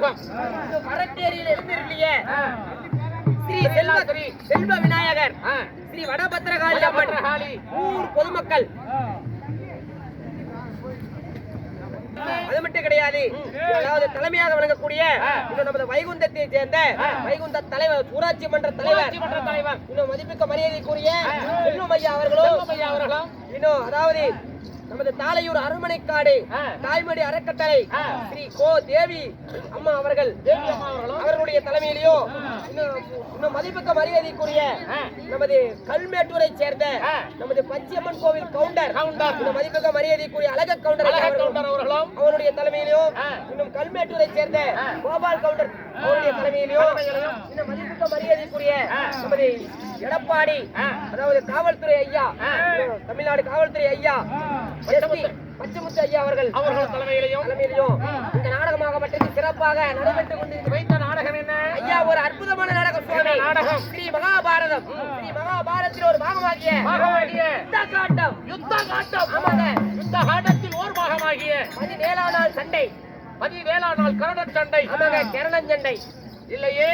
நாடகம் வரட்டேரியில் எழுந்திருக்கிய ஸ்ரீ செல்வ விநாயகர் ஸ்ரீ வடபத்திரகாளி ஊர் பொதுமக்கள் அது மட்டும் கிடையாது. அதாவது தலைமையாக வழங்கக்கூடிய நமது வைகுந்தத்தை சேர்ந்த வைகுந்த தலைவர் ஊராட்சி மன்ற தலைவர் இன்னும் மதிப்புக்க மரியாதைக்குரிய செல்வம் ஐயா அவர்களும் இன்னும் அதாவது நமது தாளையூர் அரண்மனைக்காடு தாய்மொழி அறக்கட்டளை ஸ்ரீ கோ தேவி அம்மா அவர்களுடைய தலைமையிலேயோ இன்னும் மதிப்புக்க மரியாதைக்குரிய நமது கல்மேட்டூரை சேர்ந்த நமது பச்சையம்மன் கோவில் கவுண்டர் இன்னும் மதிப்புக்க மரியாதைக்குரிய அழக கவுண்டர் அவருடைய தலைமையிலேயோ இன்னும் கல்மேட்டூரை சேர்ந்த கோபால் கவுண்டர் அவருடைய தலைமையிலேயோ இன்னும் மதிப்புக்க மரியாதைக்குரிய நமது எடப்பாடி அதாவது காவல்துறை ஐயா தமிழ்நாடு காவல்துறை ஐயா பச்சமுத்து ஐயா அவர்கள் தலைமையிலையும் இந்த நாடகமாகப்பட்டது சிறப்பாக நடைபெற்றுக் கொண்டு வைத்த நாடகம் என்ன ஐயா? ஒரு அற்புதமான நாடகம் சுவாமி. நாடகம் ஸ்ரீ மகாபாரதம். ஸ்ரீ மகாபாரதத்தில் ஒரு பாகமாகிய யுத்த காட்டம். ஆமாங்க, யுத்த காட்டத்தில் ஓர் பாகமாகிய 17 நாள் சண்டை, 17 நாள் கரணன் சண்டை. ஆமாங்க, கரணன் சண்டை இல்லையே,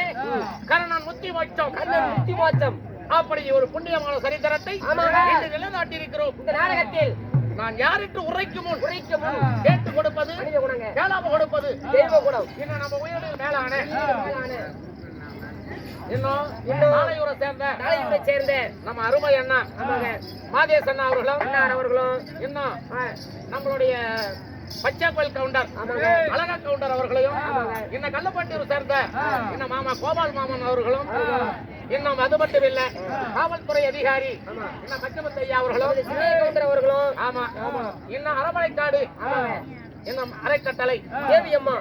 கரணன் முத்தி மோட்சம். அப்படி ஒரு புண்ணியமான சரித்திரத்தை இன்று நிலைநாட்டியிருக்கிறோம். இந்த நாடகத்தில் நான் யாருக்கு உரைக்கும் முன் கேட்டு கொடுப்பது கேளாம கொடுப்பது தெய்வ குணம். இன்னும் நம்ம உயிரில் மேலான இன்னும் சேர்ந்த நம்ம அருமை அண்ணா மாதேஷ் அண்ணா அவர்களும் இன்னும் நம்மளுடைய பச்சை கோயில் கவுண்டர் அழகா கவுண்டர் அவர்களையும் இன்னும் கள்ளப்பட்டியூர் சேர்ந்த இன்னும் மாமா கோபால் மாமன் அவர்களும் இன்னும் அது மட்டும் இல்ல காவல்துறை அதிகாரி இன்னும் பச்சமுத்து ஐயா அவர்களும் ஆமா இன்னும் அரமனைக்காடு இன்னும் அரைக்கட்டளை தேவி அம்மா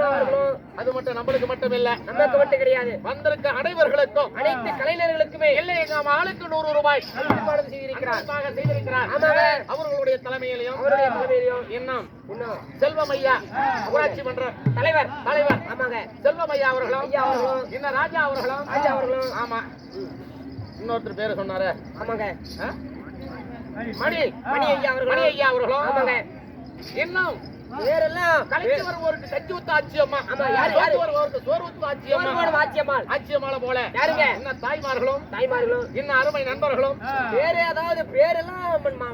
அவர்களும் அது மட்டும் நம்மளுக்கு மட்டும் இல்ல, நமக்கு மட்டும் கிடையாது, வந்திருக்க அனைவர்களுக்கும் அனைத்து கலைஞர்களுக்குமே இல்லை எங்க ஆளுக்கு 100 ரூபாய் செய்திருக்கிறார். அவர்களுடைய தலைமையிலையும் இன்னும் செல்வம் ஐயா ஊராட்சி மன்ற தலைவர் ஆமாங்க செல்வம் ஐயா அவர்களும் இன்னும் ராஜா அவர்களும் ஆமா இன்னொருத்தர் பேரு சொன்னாரு ஆமாங்க மணி ஐயா அவர்களும் ஆமாங்க இன்னும் வேறெல்லாம் கலைக்கு வருவோருக்கு கட்சி ஊத்த ஆட்சியம்மா வருவோருக்கு சோறு ஊத்த ஆட்சியம்மாள போல யாருங்க இன்னும் தாய்மார்களும் இன்னும் அருமை நண்பர்களும் வேற ஏதாவது பேரெல்லாம்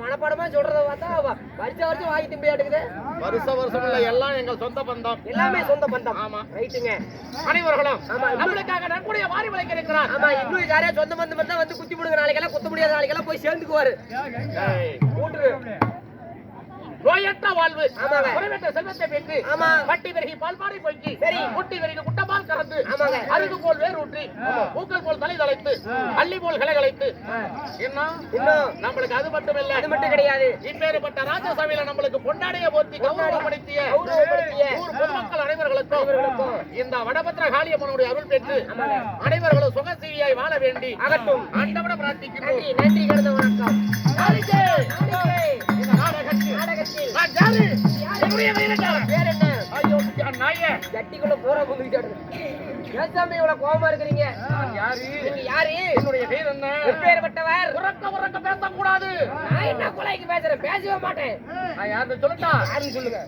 மனப்பாடமா சொல்றத பார்த்தா வருஷம் வாங்கி திம்பி எடுக்குது. வருஷம் இல்ல, எல்லாம் எங்கள் சொந்த பந்தம், எல்லாமே சொந்த பந்தம். ஆமா ரைட்டுங்க. அனைவர்களும் நம்மளுக்காக நன்கூடிய வாரி விளைக்க இருக்கிறார். ஆமா இன்னும் யாரையா சொந்த பந்தம் தான் வந்து குத்தி போடுங்க, நாளைக்கெல்லாம் குத்த முடியாத நாளைக்கெல்லாம் போய் சேர்ந்துக்குவாரு. நோயற்ற வாழ்வு குறைவற்ற செல்வத்தை பெற்று பட்டி விறகி பால்பாறை பொய்க்கி முட்டி விறகி குட்டபால் கறந்து அருகு போல் வேர் ஊற்றி பூக்கள் போல் தலை தலைத்து அள்ளி போல் கிளை கலைத்து இன்னும் நம்மளுக்கு அது மட்டும் இல்ல, அது மட்டும் கிடையாது, இப்பேற்பட்ட ராஜசபையில நம்மளுக்கு பொன்னாடைய போர்த்தி கௌரவப்படுத்திய ஊர் பொதுமக்கள் அனைவர்களுக்கும் இந்த வடபத்திர காளியம்மனுடைய அருள் பெற்று அனைவர்களும் சுகசீவியாய் வாழ வேண்டி அகட்டும் ஆண்டவனை பிரார்த்திக்கிறோம். நன்றி கலந்த வணக்கம். கோபமா இருக்கிறீங்க, என்னுடைய பேர் என்ன? எப்பேற்பட்டவர்? உறக்க பேசக்கூடாது. நான் என்ன கொலைக்கு பேசுறேன்? பேசவே மாட்டேன். நான் யாருன்னு சொல்லட்டா? யாருன்னு சொல்லுங்க.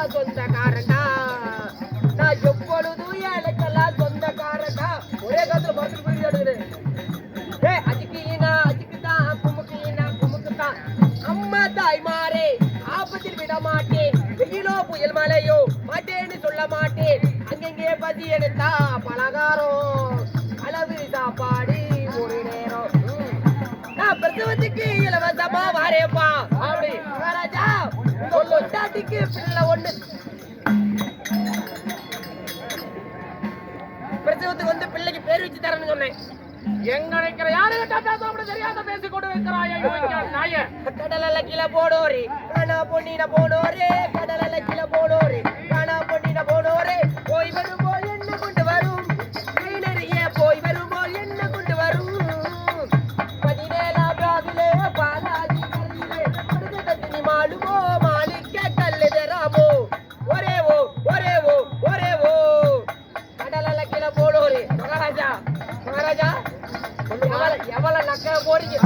எனக்கெல்லாம் சொந்தக்காரண்டா, நான் எப்பொழுதும் எனக்கெல்லாம் சொந்தக்காரண்டா. ஒரே காலத்துல மரத்துக்கு போயிட்டு அஜிக்குதான் குமுக்குதான் அம்மா தாய் மாறே ஆபத்தில் விட மாட்டேன். வெயிலோ புயல் மழையோ மாட்டேன்னு சொல்ல மாட்டேன். அங்கங்கே பசி எடுத்தா பலகாரம் அளவு சாப்பாடு ஒரு நேரம். நான் பிரசவத்துக்கு இலவசமா வாரேப்பா. அப்படி மகாராஜா உங்க கொண்டாட்டிக்கு பிள்ளை ஒண்ணு பிரசவத்துக்கு வந்து பிள்ளைக்கு பேர் வச்சு தரேன்னு சொன்னேன். எங்க நினைக்கிற யாரு தெரியாத பேசி கொண்டு வைக்கிறாய. கடல கீழே போடோரே காணா பொன்னின போடோரே, கடல கீழே போடோரே காணா பொன்னின போடோரே. போய் வரும்போது என்ன கொண்டு வரும் நிறைய, போய் வரும்போது என்ன கொண்டு வரும். 17ஆம் ராவிலே பாலாஜி கல்லிலே மாலுமோ மாலிக்க கல்லு தராமோ. ஒரேவோ ஒரேவோ ஒரேவோ கடல கீழே போடோரே. மகாராஜா மகாராஜா எவ்வளவு நக்க போறீங்க.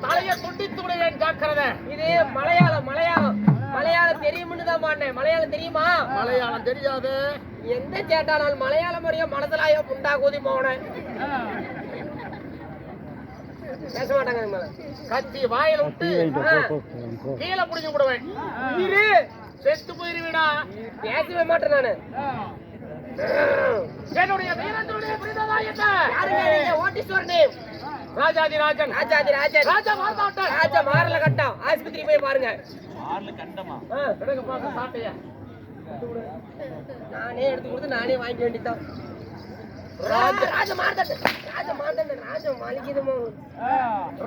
தலைய துண்டித்து விடுவேன் ஜாக்கிரதை. இது மலையாளம் தெரியும்னு தான் பாண்டேன். மலையாளம் தெரியுமா? மலையாளம் தெரியாது. எந்த சேட்டானால் மலையாளம் முறையோ மனசுலாயோ புண்டா கூதி போன பேச மாட்டாங்க. மேல கத்தி வாயில விட்டு கீழே புடிஞ்சு விடுவேன். செத்து போயிருவிடா. பேசவே மாட்டேன் நானு. என்னுடைய வீரனுடைய புரிதலா என்ன? யாருங்க நீங்க? What is your name? Rajadhirajan. Raja மாறமாட்டான். ராஜா மாறல கட்டம். ஆஸ்பத்திரி போய் பாருங்க. மாறல கண்டமா? எடுங்க பாக்க சாட்டைய. நானே எடுத்து கொடுத்து நானே வாங்கிக்க வேண்டியதான். ராஜா மாறதட்டன். ராஜா மாளிகிதமோ.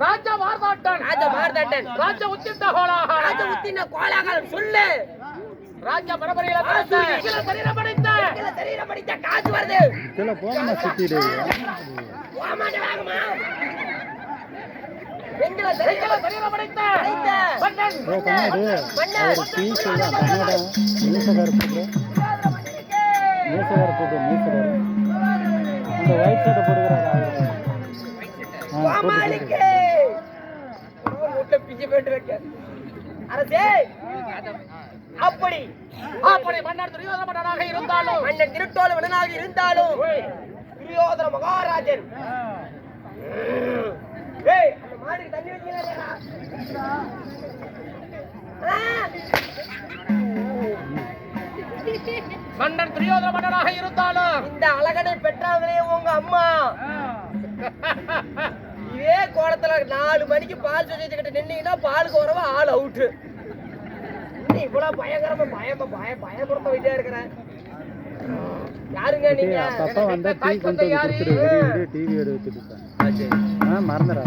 ராஜா மாறமாட்டான். ராஜா உத்திட்ட கோலாகலம். ராஜா உத்திட்ட கோலாகலம் சொல்லு. ராஜா பரபரையில சரீரம் படித்த காசு வருது. இதெல்லாம் போமா சுத்திடு. வாமாட வாங்கமா. எங்கள சரீரம் படித்த மன்னன். ஓ கண்ணாடி. அவர் பீஸ் இல்ல கண்ணாடி. மீசகார் போடு. இந்த ஒயிட் ஷர்ட் போடுறாரு அவரு. வாமாலிக்கே. ஓட்ட பிஜி போட்டு வைக்க. அரசே அப்படி மன்னர் துரியோதன மன்னனாக இருந்தாலும் மன்னன் திருட்டோல மன்னனாக இருந்தாலும் துரியோதன மகாராஜன். ஏய் அந்த மாடுக்கு தண்ணி வைக்கலடா. மன்னன் துரியோதன மன்னனாக இருந்தாலும் இந்த அழகனை பெற்றவங்களே உங்க அம்மா. இதே கோலத்துல 4 மணிக்கு பால் சொசைட்டி நின்னீங்கன்னா பாலுக்கு வரவா ஆள் அவுட்டு. இவ்வளவு பயங்கரமா பயமுறுத்த வைத்தியா இருக்கிறேன். யாருங்க நீங்க? அப்பா வந்தா டீ கொண்டு வந்து கொடுத்துரு. டிவி எடுத்துட்டு மறந்துடா.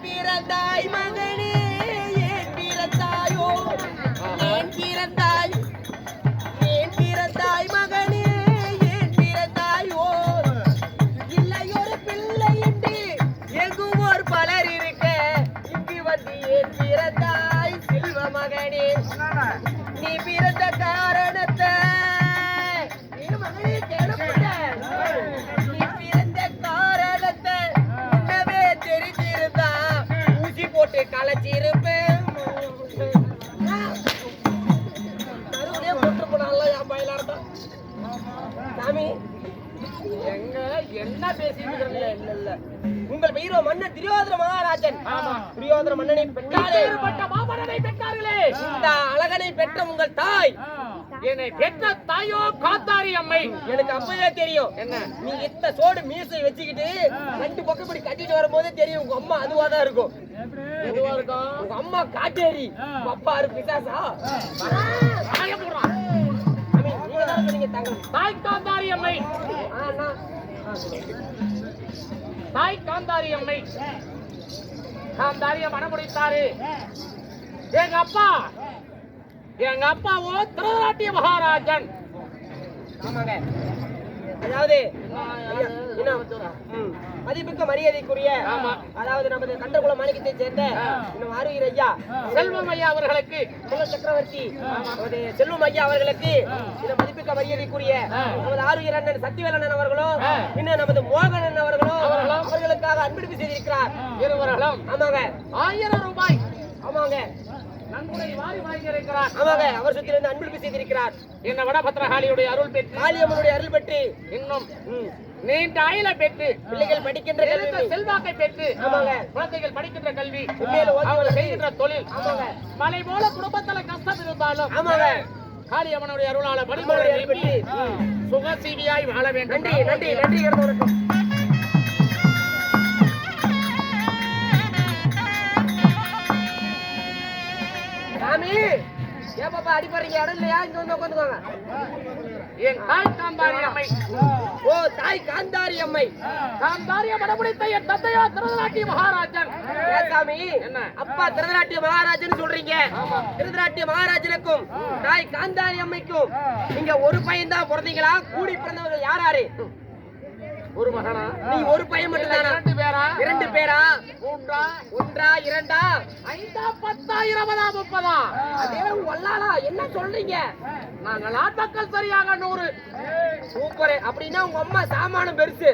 பிறந்தாய் மகனே ஏன் பிறந்தாயோ ஏன் பிறந்தாய் ஏன் பிறந்தாய் மகனே ஏன் பிறந்தாயோ இல்லையொரு பிள்ளை என்று எங்குவோர் பலர் இருக்க இங்கு வந்து ஏன் பிறந்தாய் செல்வ மகனே நீ பிறந்த காரணத்தை என் மகனே கேளப்பட்ட நீ பிறந்த காரணத்தை முன்னவே தெரிஞ்சிருந்தா ஊசி போட்டு களைச்சிருப்பேன் கருவிலே போட்டு போனால என் பயிலார்தான் சாமி எங்க என்ன பேசிட்டு இல்ல இல்ல உங்கள் பெயரோ மன்னன் துரியோதன மகாராஜன் துரியோதன மன்னனை பெற்றாரே மாமன்னனை பெற்றார்களே இந்த அழகனை பெற்ற உங்கள் தாய் என்னை பெற்ற தாயோ காந்தாரி அம்மை. எனக்கு அப்பவே தெரியும் என்ன நீ இத்த சோடு மீசை வச்சுக்கிட்டு 2 பக்கம் இப்படி கட்டிட்டு வரும்போதே தெரியும் உங்க அம்மா அதுவாதான் இருக்கும். எதுவா இருக்கும்? உங்க அம்மா காட்டேரி உங்க அப்பா பிசாசா நீங்க தான் சொன்னீங்க தங்க தாய் காந்தாரி அம்மை. அண்ணா தாய் காந்தாரி அம்மை காந்தாரிய மனமுடித்தாரு. எங்க அப்பாவோ திருநாட்டிய மகாராஜன். ஆமாங்க. அதாவது மதிப்புக்கு மரியாதைக்குரிய அதாவது நமது கண்டகுல மாணிக்கத்தை சேர்ந்த ஆரூர் ஐயா செல்வம் ஐயா அவர்களுக்கு சக்கரவர்த்தி செல்வம் ஐயா அவர்களுக்கு இந்த மதிப்புக்கு மரியாதைக்குரிய நமது ஆரூர் அண்ணன் சத்திவேலன் அவர்களும் இன்னும் நமது மோகனன் அவர்களும் அவர்களுக்காக அன்பளிப்பு செய்திருக்கிறார். இருவர்களும் ஆமாங்க 1000 ரூபாய் ஆமாங்க நன்கொடை வாரி வாங்கியிருக்கிறார். ஆமாங்க அவர் சுத்திலிருந்து அன்பளிப்பு செய்திருக்கிறார். என்ன வடபத்திரகாளியுடைய அருள் பெற்று காளியம்மனுடைய அருள் பெற்று இன்னும் நீண்ட ஆயுள பெற்று பிள்ளைகள் படிக்கின்ற கல்வி செல்வாக்கை பெற்று ஆமாங்க குழந்தைகள் படிக்கின்ற கல்வி உண்மையில அவங்க செய்கின்ற தொழில் ஆமாங்க மலை போல குடும்பத்துல கஷ்டம் இருந்தாலும் ஆமாங்க காளியம்மனுடைய அருளால அம்மனுடைய அருள் பெற்று சுகசீவியாய் வாழ வேண்டும். நன்றி நன்றி நன்றி வணக்கம். சாமி ஏன் பாப்பா அடிப்படுறீங்க இடம் இல்லையா இங்க வந்து உட்காந்துக்கோங்க. என் தாய் காந்தாரி அம்மை. ஓ தாய் காந்தாரி அம்மை காந்தாரிய மனமுடித்த என் தந்தையா திருநாட்டிய மகாராஜன். சாமி என்ன அப்பா திருநாட்டிய மகாராஜன் சொல்றீங்க. திருநாட்டிய மகாராஜனுக்கும் தாய் காந்தாரி அம்மைக்கும் நீங்க ஒரு பையன் தான் பிறந்தீங்களா? கூடி பிறந்தவங்க யார் யாரு? ஒரு மகனா? நீ ஒரு பையன் மட்டும் தானா? 2 பேரா? 2 பேரா? 3 1 2 5 10 20 30? அதே வல்லாளா என்ன சொல்றீங்க? நாங்கள் ஆட்கள் சரியாக 100. சூப்பர். அப்படின்னா உங்க அம்மா சாமானம் பெருசு.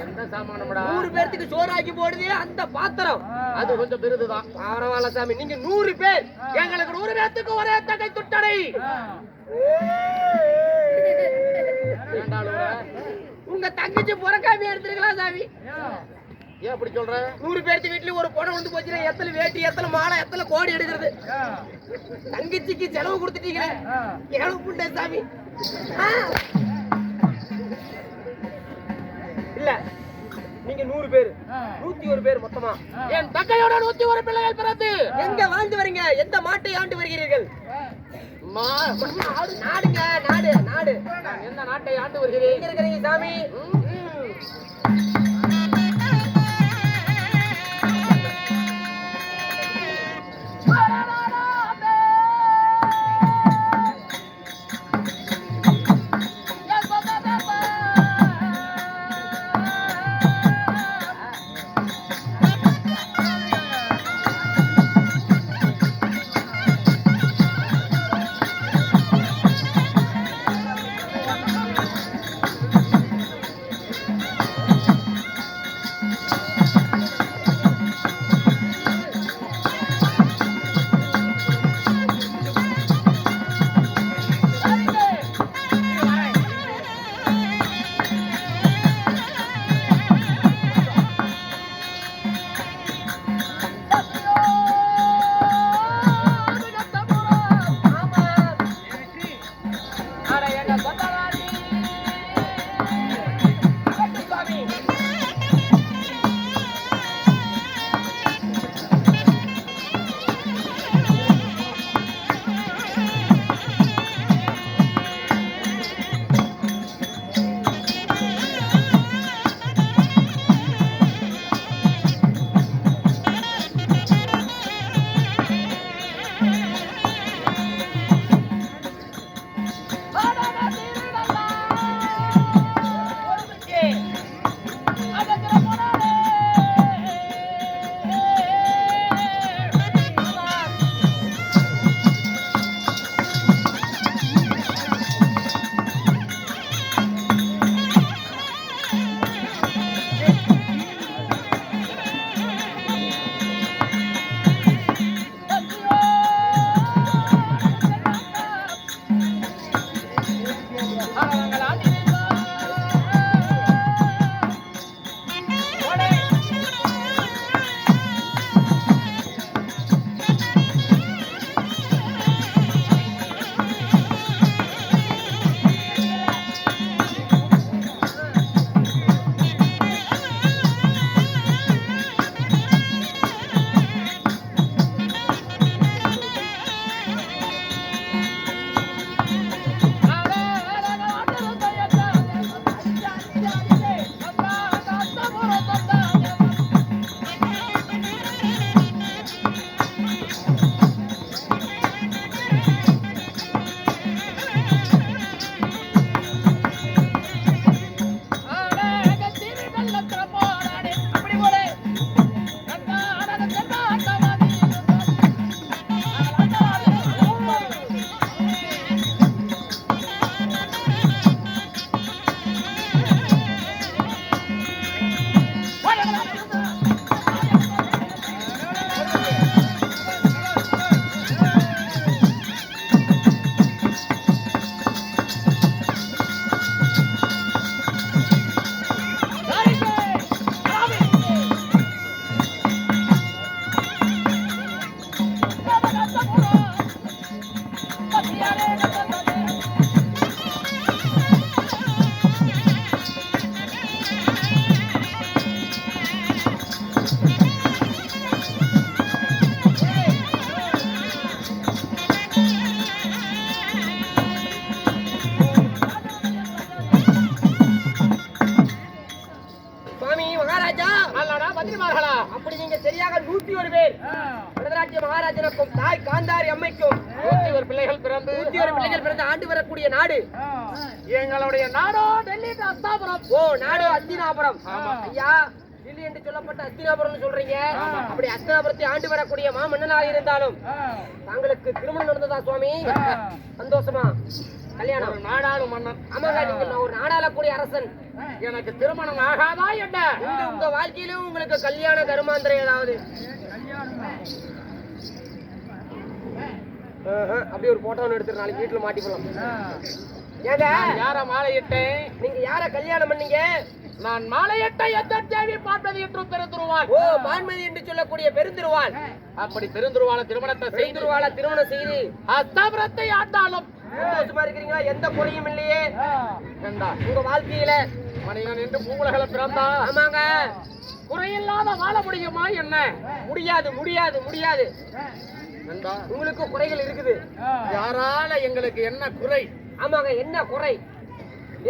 எந்த சாமானம்டா? 100 பேருக்கு சோறாக்கி போடுது அந்த பாத்திரம். அது கொஞ்சம் பெருதுதான். பரவாயில்ல சாமி. நீங்க 100 பேர். எங்களுக்கு 100 பேத்துக்கு ஒரே தகை துட்டடை. உங்க தங்கச்சி புறக்காமி எடுத்துருக்கலாம் சாமி. ஏன் அப்படி சொல்ற? 100 பேருக்கு வீட்டுல ஒரு பொண்ணு வந்து போச்சுன்னா எத்தனை வேட்டி எத்தனை மாலை எத்தனை கோடி எடுக்கிறது? தங்கச்சிக்கு செலவு கொடுத்துட்டீங்க. எவ்வளவு புண்டை சாமி. இல்ல நீங்க 100 பேர் 101 பேர் மொத்தமா. என் தங்கையோட 101 பிள்ளைகள் பிறந்து எங்க வாழ்ந்து வரீங்க? எந்த மாட்டை ஆண்டு வருகிறீர்கள்? நாடுங்க நாடு நாடு. நான் எந்த நாட்டை ஆண்டு வருகிறேன்? எங்க இருக்கிறீங்க சாமி? மொத்தமாக 101 பேர். பரதநாட்டிய மகாராஜனுக்கும் தாய் காந்தாரி அம்மைக்கும் 101 பிள்ளைகள் பிறந்து 101 பிள்ளைகள் பிறந்து ஆண்டு வரக்கூடிய நாடு எங்களுடைய நாடோ டெல்லி அஸ்தாபுரம். ஓ நாடு அஸ்தினாபுரம். ஐயா டெல்லி என்று சொல்லப்பட்ட அஸ்தினாபுரம் சொல்றீங்க. அப்படி அஸ்தினாபுரத்தை ஆண்டு வரக்கூடிய மாமன்னனாக இருந்தாலும் தாங்களுக்கு திருமணம் நடந்ததா சுவாமி? சந்தோஷமா கல்யாணம்? ஒரு நாடாளு மன்னன். ஆமாங்க, நீங்கள் ஒரு நாடாளக்கூடிய அரசன். எனக்கு திருமணம் ஆகாதா என்ன? உங்க வாழ்க்கையிலும் உங்களுக்கு கல்யாண கருமாந்திரம் ஏதாவது? அப்படி ஒரு போட்டோ எடுத்து நாளைக்கு வீட்டுல மாட்டி போலாம். ஏங்க யார மாலையிட்டேன்? நீங்க யார கல்யாணம் பண்ணீங்க? நான் மாலையிட்ட எந்த தேவி பார்ப்பது என்று பெருந்துருவான். ஓ பான்மதி என்று சொல்லக்கூடிய பெருந்திருவான். அப்படி பெருந்துருவான திருமணத்தை பெருந்திருவாள திருமணம் செய்து அஸ்தாபுரத்தை ஆண்டாலும் சந்தோஷமா இருக்கிறீங்களா? எந்த குறையும் இல்லையே ஏண்டா உங்க வாழ்க்கையில? மனிதன் என்று பூவுலகில பிறந்தா ஆமாங்க, குறையில்லாத வாழ முடியுமா என்ன? முடியாது முடியாது முடியாது. ஏண்டா உங்களுக்கு குறைகள் இருக்குது. யாரால எங்களுக்கு என்ன குறை? ஆமாங்க, என்ன குறை?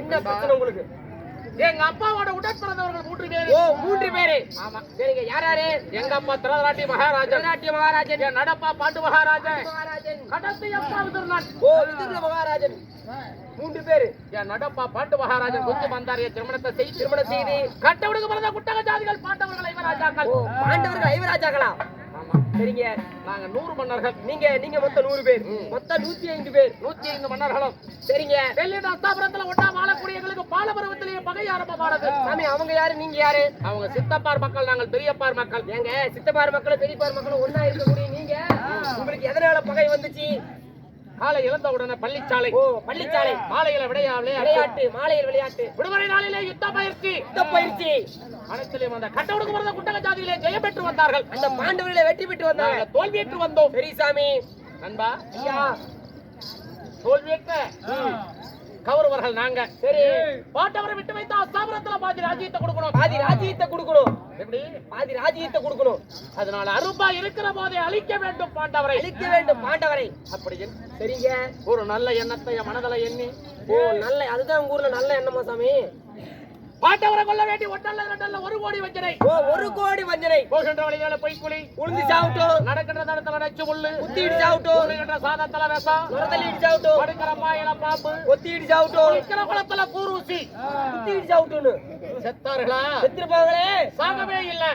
என்ன பிரச்சனை உங்களுக்கு? எங்க அப்பாவோட உடற்பிறந்தவர்கள் 3 பேர். ஓ 3 பேரு. ஆமா. சரிங்க, யார் யாரு? எங்க அப்பா திரதராட்டி மகாராஜன், திரதராட்டி மகாராஜன், என் நடப்பா பாண்டு மகாராஜன், மகாராஜன், கடைசி அப்பா விதுரன். ஓ விதுர மகாராஜன். 3 பேரு. என் நடப்பா பாண்டு மகாராஜன் கொஞ்சம் வந்தாரிய திருமணத்தை செய்து திருமணம் செய்து கட்டவிடுக்கு பிறந்த குட்டக ஜாதிகள் பாண்டவர்கள் ஐவராஜாக்கள். ஓ பாண்டவர்கள் ஐவராஜாக்களா? ஆமா. சரிங்க, நாங்க 100 மன்னர்கள். நீங்க மொத்தம் 100 பேர். மொத்தம் 105 பேர். 105 மன்னர்களும். சரிங்க, டெல்லி அஸ்தாபுரத்துல ஒட்டா வாழக்கூடிய எங்களுக்கு பாலபருவத்திலேயே பகை ஆரம்பமானது. சாமி அவங்க யாரு நீங்க யாரு? அவங்க சித்தப்பார் மக்கள், நாங்கள் பெரியப்பார் மக்கள். ஏங்க சித்தப்பார் மக்களும் பெரியப்பார் மக்களும் ஒண்ணா இருக்கக்கூடிய நீங்க உங்களுக்கு எதனால பகை வந்துச்சு? காலை இழந்த உடனே பள்ளிச்சாலை, ஓ பள்ளிச்சாலை, மாலையில விளையாட்டு, விளையாட்டு, மாலையில் விளையாட்டு, விடுமுறை நாளிலே யுத்த பயிற்சி, பயிற்சி, அனைத்திலும் அந்த கட்டவுடுக்கு பிறந்த குட்டக ஜாதியிலே ஜெயம் பெற்று வந்தார்கள். அந்த பாண்டவர்களை வெற்றி பெற்று வந்தாங்க. நாங்கள் தோல்வியேற்று வந்தோம். சரி சாமி. நண்பா, ஐயா தோல்வியேற்ற கௌரவர்கள் நாங்க. சரி, பாண்டவரை விட்டு வைத்த அஸ்தாபுரத்துல பாதி ராஜ்யத்தை கொடுக்கணும். பாதி ராஜ்யத்தை கொடுக்கணும். எப்படி? பாதி ராஜ்யத்தை கொடுக்கணும். அதனால அரும்பா இருக்கிற போதே அழிக்க வேண்டும் பாண்டவரை. அழிக்க வேண்டும் பாண்டவரை. அப்படி சரிங்க, ஒரு நல்ல எண்ணத்தை என் மனதில எண்ணி, ஓ நல்ல, அதுதான் உங்க ஊர்ல நல்ல எண்ணமா சாமி? பாண்டவரை கொல்ல வேண்டி ஒட்டல்ல 1 கோடி வஞ்சனை. ஓ 1 கோடி வஞ்சனை. போகின்ற வழியில பொய்க்குழி, உளுந்து சாவட்டும், நடக்கின்ற தடத்துல நச்சு முள்ளு, குத்திட்டு சாவட்டும், ஊறுகின்ற சாதத்துல விஷம், நுரத்தள்ளிட்டு சாவட்டும், படுக்கிற பாயில பாம்பு, கொத்திட்டு சாவட்டும், குளிக்கிற குளத்துல கூரூசி, குத்திட்டு சாவட்டும்னு செத்தார்களா? செத்துருப்பாங்களே. சாகவே இல்ல.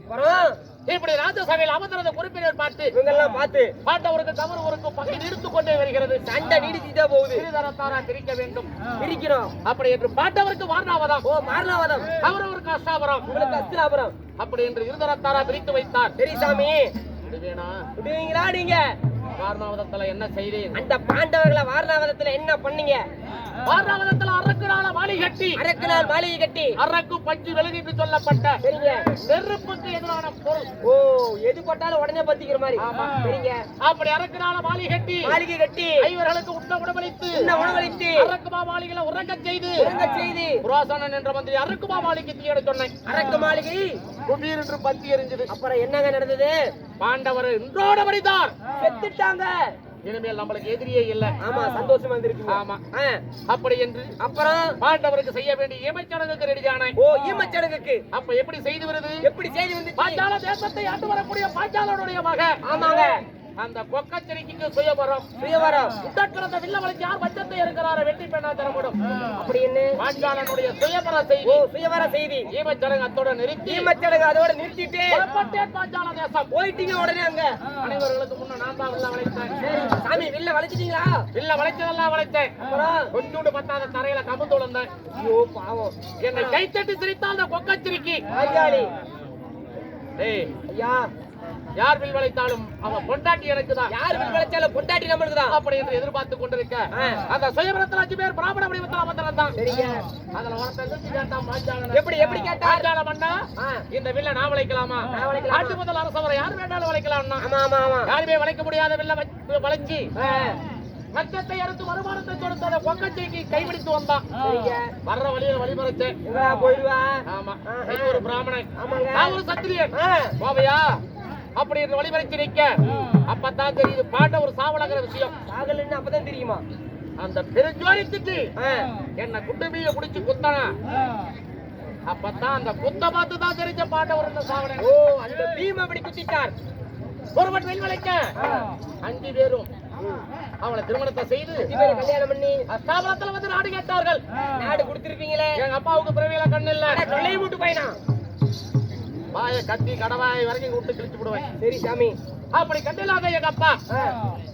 அப்புறம் இப்படி ராஜசபையில் அமர்ந்த குறிப்பினர் பார்த்து இவங்க எல்லாம் பார்த்து பாண்டவருக்கு கௌரவருக்கு பகை நிறுத்து கொண்டே வருகிறது. சண்டை நீடிச்சுதான் போகுது. சிறிதரத்தாரா பிரிக்க வேண்டும், பிரிக்கிறோம். அப்படி என்று பாண்டவருக்கு வாரணாவதம், ஓ மாரணாவதம், கௌரவருக்கு அஸ்தாபுரம், உங்களுக்கு அஸ்தினாபுரம். அப்படி என்று இருதரத்தாரா பிரித்து வைத்தார். சரி சாமி, விடுவேனா? விடுவீங்களா நீங்க? வாரணாவதத்துல என்ன செய்தேன்? அந்த பாண்டவர்களை வாரணாவதத்துல என்ன பண்ணீங்க? வாரணாவதத்துல அரக்கு நாள மாலை கட்டி, அரக்கு நாள் மாளிகை கட்டி, அரக்கு பஞ்சு விலகு என்று சொல்லப்பட்ட சரிங்க, நெருப்புக்கு எதிரான பொருள். ஓ எது பட்டாலும் உடனே பத்திக்கிற மாதிரி. சரிங்க, அப்படி அரக்கு நாள மாலை கட்டி, மாளிகை கட்டி, ஐவர்களுக்கு உணவளித்து, உணவளித்து, அரக்குமா மாளிகையில உறங்கச் செய்து, செய்து புராசனன் என்ற மந்திரி அரக்குமா மாளிகைக்கு தீயட சொன்னேன். அரக்கு மாளிகை குபீர் என்று பத்தி எரிஞ்சது. அப்புறம் என்னங்க நடந்தது? பாண்டவர் இன்றோட வரிதார் செத்துட்டாங்க. இனிமேல் நம்மளுக்கு எதிரியே இல்ல. ஆமா, சந்தோஷமா இருந்திருக்கு. ஆமா. அப்படி என்று அப்புறம் பாண்டவருக்கு செய்ய வேண்டிய ஈமச்சடங்குக்கு ரெடியான. ஓ ஈமச்சடங்குக்கு அப்ப எப்படி செய்து வருது? எப்படி செய்து வந்து? பாஞ்சால தேசத்தை ஆண்டு வரக்கூடிய பாஞ்சாலனுடைய மக. ஆமாங்க, அந்த கொக்கச்சரிக்கு சுயவரம், சுயவரம், உடற்கிடந்த வில்ல வளைச்சி யார் பட்சத்தை இருக்கிறார வெற்றி பெண்ணா தரப்படும். அப்படி என்ன? பாஞ்சாலனுடைய சுயவர செய்தி. ஓ சுயவர செய்தி. ஈமச்சடங்கு அத்தோட நிறுத்தி, ஈமச்சடங்கு அதோட நிறுத்திட்டு புறப்பட்டேன் பாஞ்சால தேசம். போயிட்டீங்க உடனே அங்க. அனைவர்களுக்கு முன்ன நான் தான் வில்ல வளைத்தேன். சாமி வில்ல வளைச்சிட்டீங்களா? வில்ல வளைச்சதெல்லாம் வளைத்தேன். அப்புறம் கொஞ்சோண்டு பத்தாத தரையில கமுந்து விழுந்தேன். ஐயோ பாவம். என்னை கைத்தட்டி சிரித்தால் அந்த கொக்கச்சிரிக்கி. ஆயாளி டேய், ஐயா, யார் வில் வளைத்தாலும் அவன் பொண்டாட்டி எனக்கு தான். யார் வில் வளைச்சாலும் பொண்டாட்டி நம்மளுக்கு தான். அப்படி என்று எதிர்பார்த்து கொண்டிருக்க அந்த சுயபரத்தில் 5 பேர் பிராமண வடிவத்தில் அமர்ந்திருந்தான். சரிங்க, அதுல ஒருத்தன் எதிர்த்து கேட்டான் பாஞ்சாலன். எப்படி எப்படி கேட்டா? பாஞ்சால மன்னா, இந்த வில்ல நான் வளைக்கலாமா? நாட்டு முதல் அரசவரை யார் வேண்டாலும் வளைக்கலாம்னா. ஆமா ஆமா ஆமா, யாருமே வளைக்க முடியாத வில்ல வளைச்சி மச்சத்தை அறுத்து வருமானத்தை கொடுத்து அந்த கொக்கச்சைக்கு கைபிடித்து வந்தான். வர்ற வழியில வழிமறைச்சேன். போயிடுவா. ஆமா, நீ ஒரு பிராமணன், ஆமாங்க, நான் ஒரு சத்திரியன். போவையா? அப்படி என்று வழிமறைச்சு நிற்க அப்பதான் தெரியுது பாண்ட ஒரு சாவலங்கிற விஷயம். சாகலன்னு அப்பதான் தெரியுமா? அந்த பெருஞ்சோரித்துட்டு என்ன குண்டுமீய குடிச்சு குத்தானா அப்பதான் அந்த குத்த பார்த்து தான் தெரிஞ்ச பாண்டவர் இந்த சாவனை. ஓ அந்த பீம் அப்படி குத்திட்டார். ஒருவன் வெண்வளைக்க 5 பேரும் அவளை திருமணத்தை செய்து கல்யாணம் பண்ணி அஸ்தாபனத்துல வந்து நாடு கேட்டார்கள். நாடு கொடுத்திருப்பீங்களே. எங்க அப்பாவுக்கு பிறவியில கண்ணு இல்ல. கொள்ளையை விட்டு போயினா வாய கத்தி கடவாய் வரைக்கும் விட்டு கிழிச்சு விடுவேன். சரி சாமி. அப்படி கண்டில்லாத எங்க அப்பா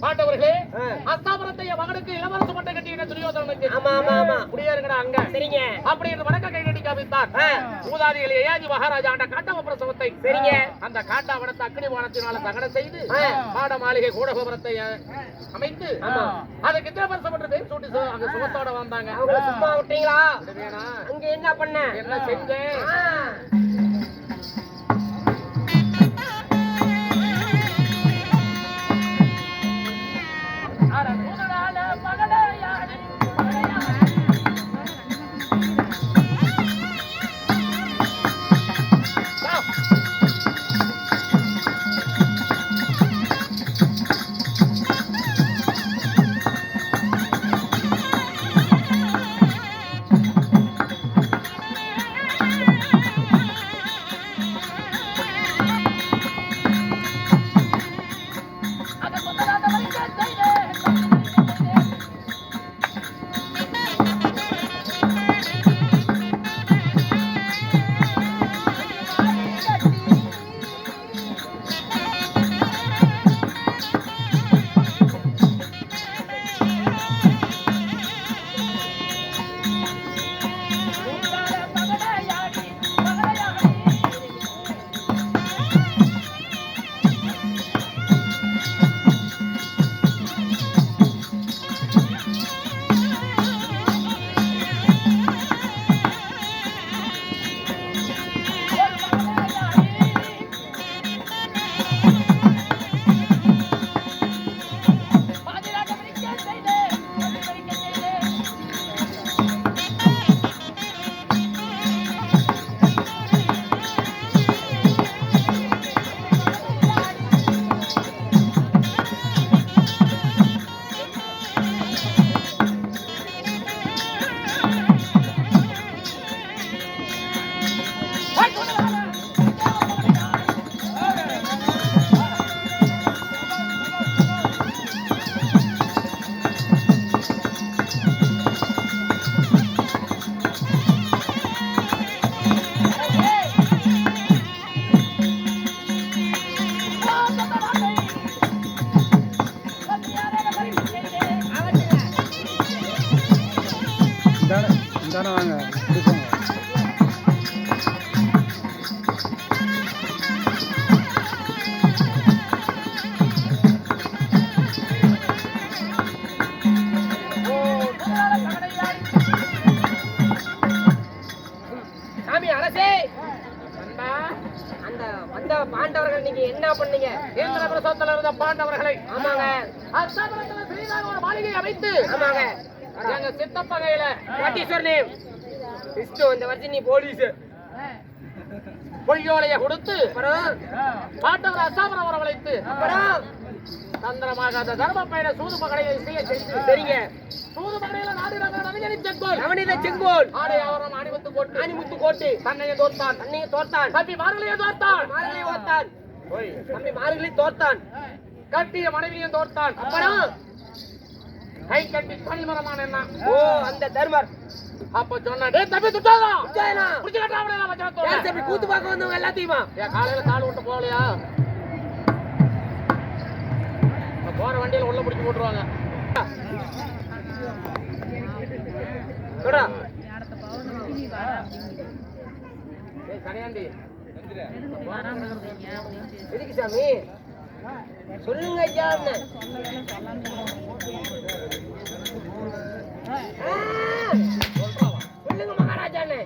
பாண்டவர்களே அஸ்தாபனத்தை என் மகனுக்கு இளவரசு மட்டை கட்டிக்கிட்ட துரியோதனனுக்கு. ஆமா ஆமா ஆமா குடியேறுங்கடா அங்க. சரிங்க. அப்படி என்று வடக்க கை கட்டி காமித்தார். மூதாதிகளை ஏயாதி மகாராஜா ஆண்ட காட்டவ பிரசவத்தை. சரிங்க. அந்த காட்டாவனத்தை அக்னி வானத்தினால தகனம் செய்து மாட மாளிகை கூடகோபுரத்தை அமைத்து அதுக்கு இந்திரபரசம் என்று பேர் சூட்டி அங்க சுகத்தோட வந்தாங்க. அவங்க சும்மா விட்டீங்களா? வேணா அங்க என்ன பண்ண? என்ன செஞ்சேன்? இந்தானே வாங்க கொடுப்போங்க. சாமி அரசே, அந்த வந்த பாண்டவர்கள் நீங்க என்ன பண்ணீங்க? இந்திர பிரசவத்துல இருந்த பாண்டவர்களை ஆமாங்க. அஸ்தாபனத்துல ஸ்ரீராக ஒரு மாளிகை அமைத்து ஆமாங்க. எங்க சித்தப்ப கையில what is your name? Vishnu. இந்த வருஷம் நீ போலீஸ். பொய்யோலைய கொடுத்து அப்புறம் பாண்டவர் அஸ்தாபனம் வரவழைத்து அப்புறம் தந்திரமாக அந்த தர்ம பயண சூது மகளையை செய்ய செய்து சரிங்க. சூது மகளையில நாடு நவீனி செங்கோல் அவனித செங்கோல் ஆடை ஆவரம் அணிமுத்து கோட்டு அணிமுத்து கோட்டு தன்னையை தோற்றான். தன்னையை தோர்த்தான். தம்பி மார்கழியை தோற்றான். மார்கழி ஓத்தான். தம்பி மார்கழி தோர்த்தான். கட்டிய மனைவியும் தோற்றான். அப்புறம் கை கட்டி பணிமரமான என்ன ஓ அந்த தர்மர் அப்ப சொன்னா டேய் தம்பி துட்டாதா உஜ்ஜாயனா புடிச்சு கட்டா அவளை வச்சறதோட ஏன் தம்பி கூத்து பார்க்க வந்தவங்க எல்லாத்தையுமா? ஏன் காலையில கால் விட்டு போகலையா? போற வண்டியில உள்ள பிடிச்சு போட்டுருவாங்க. சொல்றா ஏய் கனியாண்டி எதுக்கு சாமி? சொல்லுங்க ஐயா. சொல்லுங்க மகாராஜான்னு.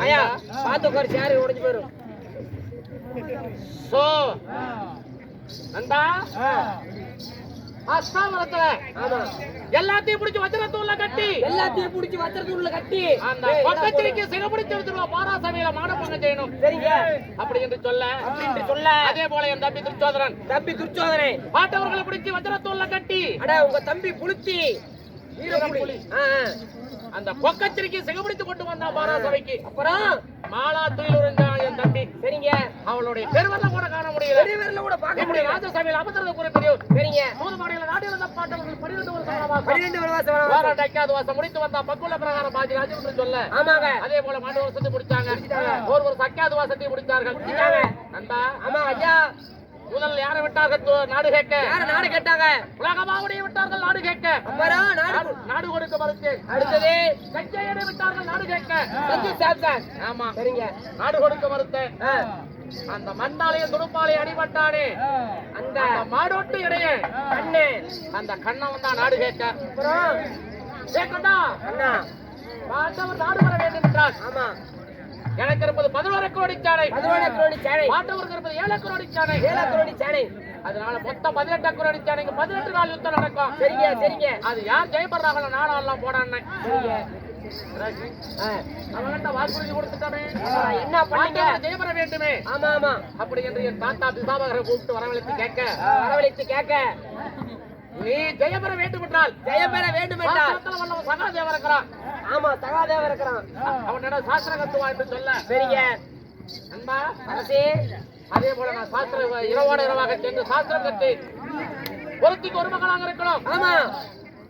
ஐயா பார்த்து உட்காரு, சேரு உடைஞ்சு போயிரும். சோ நந்தா அஸ்தாவரத்துல ஆமா எல்லாத்தையும் பிடிச்சு வஜ்ரத்தூள்ல கட்டி எல்லாத்தையும் புடிச்சு வச்சிரத்துள்ள கட்டி அந்த பக்கத்திற்கு சிகப்பிடிச்சு வச்சிருவா பாராசபையில மானப்பங்க செய்யணும். சரிங்க. அப்படி என்று சொல்ல அதே போல என் தம்பி துரியோதனன் தம்பி துர்ச்சோதனை பாண்டவர்களை பிடிச்சு வஜ்ரத்தூள்ல கட்டி அட உங்க தம்பி புளுத்தி வீரப்புலி அந்த கொக்கத்திற்கு சிகப்பிடித்து கொண்டு வந்தான் பாராசபைக்கு. அப்புறம் மாலா துயில் உறிஞ்சான் என் தம்பி. சரிங்க. அவளுடைய பெருவரல கூட காண முடியல. பெரியவர்ல கூட பார்க்க இப்படி முடியல. ராஜசபையில் அமர்ந்தது குறிப்பிடும். சரிங்க. தூதுமலையில நாட்டில் இருந்த பாட்டவர்கள் 12 வருஷம் வனவாசம். 12 வருஷம் வனவாசம். வாரம் டைக்காது வாசம் முடித்து வந்தா பக்குல பிரகாரம் பாஜிராஜ் என்று சொல்ல. ஆமாங்க. அதே போல மாண்டு வருஷத்தை முடிச்சாங்க. ஒரு வருஷம் அக்காது வாசத்தை முடித்தார்கள். நண்பா. ஆமா ஐயா. முதல் யாரை விட்டார்கள் நாடு கேட்க? யார நாடு கேட்டாங்க? உலகமாவுடைய விட்டார்கள் நாடு கேட்க. அப்புறம் நாடு கொடுக்க மறுத்து. அடுத்தது கச்சையரை விட்டார்கள் நாடு கேட்க. சஞ்சு சாம்சன். ஆமா. சரிங்க. நாடு கொடுக்க மறுத்த. அந்த மண்டாலையும் துடுப்பாலையும் அடிபட்டானே அந்த மாடோட்டு இடையே கண்ணு அந்த கண்ணவன் தான் நாடு கேட்க. அப்புறம் கேட்கண்டா அண்ணா மாட்டவர் நாடு வர வேண்டும் என்றார். ஆமா. எனக்கு இருப்பது 11 கோடி சாலை. 11 கோடி சாலை. மாட்டவருக்கு இருப்பது 7 கோடி சாலை. 7 கோடி சாலை. அதனால மொத்தம் 18 கோடி சாலைக்கு 18 நாள் யுத்தம் நடக்கும். சரிங்க சரிங்க. அது யார் ஜெயப்படுறாங்களோ நாடெல்லாம் போடான்னு. சரிங்க. அவன்கிட்ட வாக்குறுதி கொடுத்துட்டானே என்ன பண்ணீங்க? ஜெயபெற வேண்டுமே. ஆமா ஆமா. அப்படி என்று என் தாத்தா பிசாபகரை கூப்பிட்டு வரவழைத்து கேட்க நீ ஜெயபெற வேண்டும் என்றால் ஜெயபெற வேண்டும் என்றால் சகாதேவன் இருக்கிறான். ஆமா சகாதேவன் இருக்கிறான். அவனோட சாஸ்திர கத்துவா என்று சொல்ல. சரிங்க. அன்பா அரசே அதே போல நான் சாஸ்திர இரவோட இரவாக சென்று சாஸ்திரம் கத்து ஒருத்திக்கு ஒரு மகளாக இருக்கணும். ஆமா.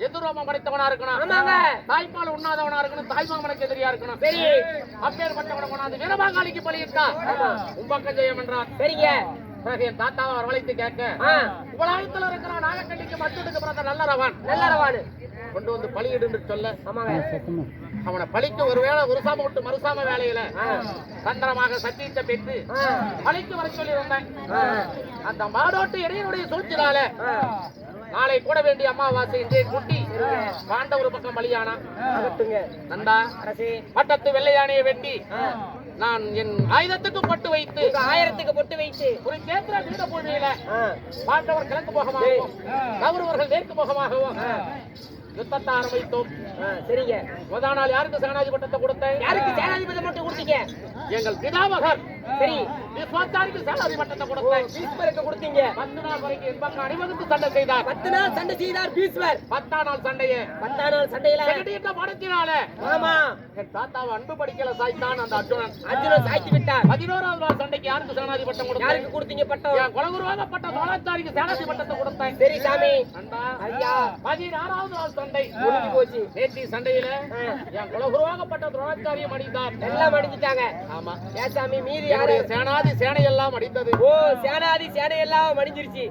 எதிரோமம் படைத்தவனா இருக்கணும். ஆமாங்க. தாய்ப்பால் உண்ணாதவனா இருக்கணும். தாய்மாமனுக்கு எதிரியா இருக்கணும். சரி. அப்பேற்பட்டவனை கொண்டாந்து வீரபாகாளிக்கு பலியிட்டா உம்பக்கம் ஜெயம் என்றான். சரிங்க. என் தாத்தாவை வரவழைத்து கேட்க உலகத்துல இருக்கிற நாகக்கண்ணிக்கு மத்துக்கு பிறந்த நல்லறவான் கொண்டு வந்து பலியிடு சொல்ல. ஆமாங்க. அவனை பலிக்கு ஒருவேளை ஒரு சாம விட்டு மறுசாம வேலையில தந்திரமாக சத்தியத்தை பெற்று பலிக்கு வர சொல்லி வந்தேன். அந்த மாடோட்டு இடையினுடைய சூழ்ச்சினால நாளை கூட வேண்டிய அமாவாசை இன்றே கூட்டி பாண்ட ஒரு பக்கம் பலியானா. நந்தா அரசே பட்டத்து வெள்ளையானையை வெட்டி நான் என் ஆயுதத்துக்கு பொட்டு வைத்து ஆயிரத்துக்கு பொட்டு வைத்து ஒரு கேத்திர வீட பூமியில பாண்டவர் கிழக்கு முகமாகவும் கௌரவர்கள் மேற்கு முகமாகவும் யுத்தத்தை ஆரம்பித்தோம். சரிங்க. முதல் நாள் யாருக்கு சேனாதி பட்டத்தை கொடுத்தேன்? யாருக்கு சேனாதிபதி மட்டும் கொடுத்தீங்க? எங்கள் பிதாமகர் சரி விஸ்வாச்சாரிக்கு சேனாதி பட்டத்தை கொடுத்தேன். பீஸ்வருக்கு கொடுத்தீங்க. 10 நாள் வரைக்கும் என் பக்கம் அணிவகுத்து சண்டை செய்தார். 10 நாள் சண்டை செய்தார் பீஸ்வர். 10ஆம் நாள் சண்டையே 10ஆம் நாள் சண்டையில செகடிட்ட படத்தினால ஆமா என் தாத்தாவை அன்பு படிக்கல சாய்த்தான் அந்த அர்ஜுனன் சாய்த்து விட்டார். 11ஆம் நாள் சண்டைக்கு யாருக்கு சேனாதி பட்டம் கொடுத்தேன்? யாருக்கு கொடுத்தீங்க பட்டம்? என் குலகுருவாக பட்ட சோழாச்சாரிக்கு சேனாதி பட்டத்தை கொடுத்தேன். சரி சாமி. அண்டா ஐயா 16ஆவது நாள் சண்டை முடிஞ்சு போச்சு. நேற்று சண்டையில என் குலகுருவாகப்பட்ட துரோணாச்சாரியம் அடித்தார். எல்லாம் அடிச்சிட்டாங்க. ஆமா. ஏன் சாமி மீறி யாரு? சேனாதி சேனை எல்லாம் அடித்தது. ஓ சேனாதி சேனை எல்லாம் அடிஞ்சிருச்சு.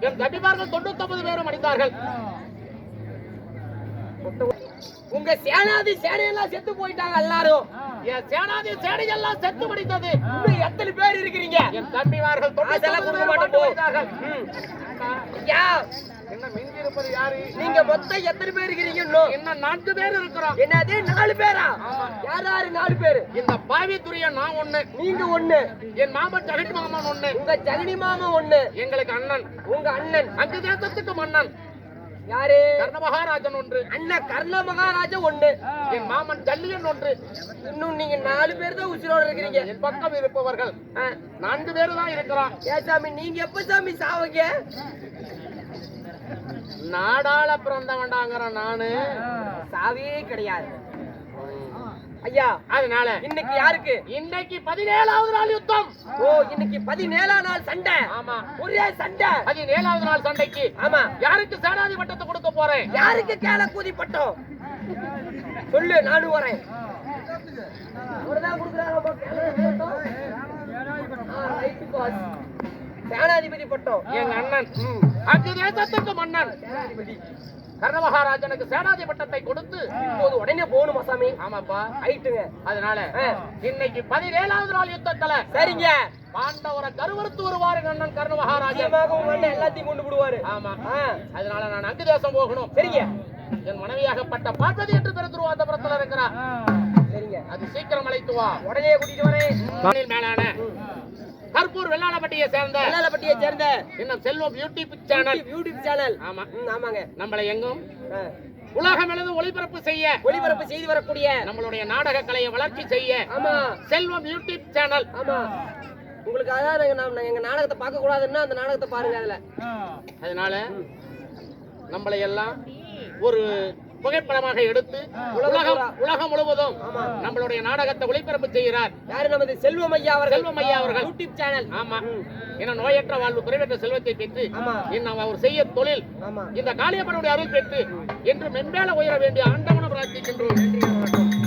என் தம்பிமார்கள் 99 பேரும் அடித்தார்கள். உங்க சேனாதி சேனை எல்லாம் செத்து போயிட்டாங்க எல்லாரும். என் சேனாதி சேனை எல்லாம் செத்து மடித்தது. இன்னும் எத்தனை பேர் இருக்கிறீங்க? என் தம்பிமார்கள் 99 பேரும் மாட்டு போயிட்டார்கள். ஐயா என்ன மிஞ்சி இருப்பது யாரு? நீங்க மொத்தம் எத்தனை பேர் இருக்கீங்க? இன்னும் என்ன 4 பேர் இருக்கிறோம். என்னது 4 பேரா? யார் யாரு 4 பேரு? இந்த பாவி துரியன் நான் ஒண்ணு. நீங்க ஒண்ணு. என் மாமன் ஜெகன் மாமன் ஒண்ணு. உங்க ஜெகனி மாமா ஒண்ணு. எங்களுக்கு அண்ணன். உங்க அண்ணன் அங்கு தேசத்துக்கு மன்னன் யாரு? கர்ணமகாராஜன் ஒன்று. அண்ணன் கர்ண மகாராஜா ஒண்ணு. என் மாமன் ஜல்லியன் ஒன்று. இன்னும் நீங்க 4 பேர் தான் உயிரோட இருக்கிறீங்க. என் பக்கம் இருப்பவர்கள் 4 பேர் தான் இருக்கிறோம். ஏன் சாமி நீங்க எப்ப சாமி சாவங்க? நாடாள பிறந்தவண்டாங்கிற நானு சாவே கிடையாது ஐயா. அதனால இன்னைக்கு யாருக்கு? இன்னைக்கு 17ஆவது நாள் யுத்தம். ஓ இன்னைக்கு 17ஆம் நாள் சண்டை. ஆமா ஒரே சண்டை. 17ஆவது நாள் சண்டைக்கு ஆமா யாருக்கு சேனாதி பட்டத்தை கொடுக்க போறேன்? யாருக்கு கேள கூதி பட்டம் சொல்லு நானும் வரேன். அவர்தான் கொடுக்குறாங்க சேனாதிபதி பட்டம். எங்க அண்ணன் அங்கு தேசத்துக்கு மன்னன் கர்ணமகாராஜனுக்கு சேனாதி பட்டத்தை கொடுத்து இப்போது உடனே போகணுமா சாமி? ஆமாப்பா ஆயிட்டுங்க. அதனால இன்னைக்கு 17ஆவது நாள் யுத்தத்துல சரிங்க பாண்டவரை கருவறுத்து வருவாரு அண்ணன் கர்ணமகாராஜன். எல்லாத்தையும் கொண்டு விடுவாரு. ஆமா. அதனால நான் அங்கு தேசம் போகணும். சரிங்க. என் மனைவியாகப்பட்ட பார்வதி என்று பெருந்துருவா அந்த புறத்துல இருக்கிறா. சரிங்க. அது சீக்கிரம் அழைத்து வா. உடனே கூட்டிட்டு வரேன். மேலான கற்பூர் வெள்ளாளப்பட்டியை சேர்ந்த வெள்ளாளப்பட்டியை சேர்ந்த இன்னும் செல்வம் யூடியூப் சேனல். YouTube channel. ஆமா ஆமாங்க. நம்மளை எங்கும் உலகம் எழுது ஒளிபரப்பு செய்து வரக்கூடிய நம்மளுடைய நாடக கலையை வளர்ச்சி செய்ய ஆமா செல்வம் யூடியூப் சேனல். ஆமா உங்களுக்கு அதான் எங்க நாடகத்தை பார்க்க கூடாதுன்னா அந்த நாடகத்தை பாருங்க. அதுல அதனால நம்மளை எல்லாம் ஒரு புகைப்படமாக எடுத்து உலகம் முழுவதும் நம்மளுடைய நாடகத்தை ஒளிபரப்பு செய்கிறார். யாரு? நமது செல்வம் ஐயா அவர்கள் யூடியூப் சேனல். ஆமா, இன்னும் நோயற்ற வாழ்வு குறைவற்ற செல்வத்தை பெற்று இன்னும் அவர் செய்ய தொழில் இந்த காளியம்மனுடைய அருள் பெற்று என்று மென்மேல உயர வேண்டிய ஆண்டவன பிரார்த்திக்கின்றோம்.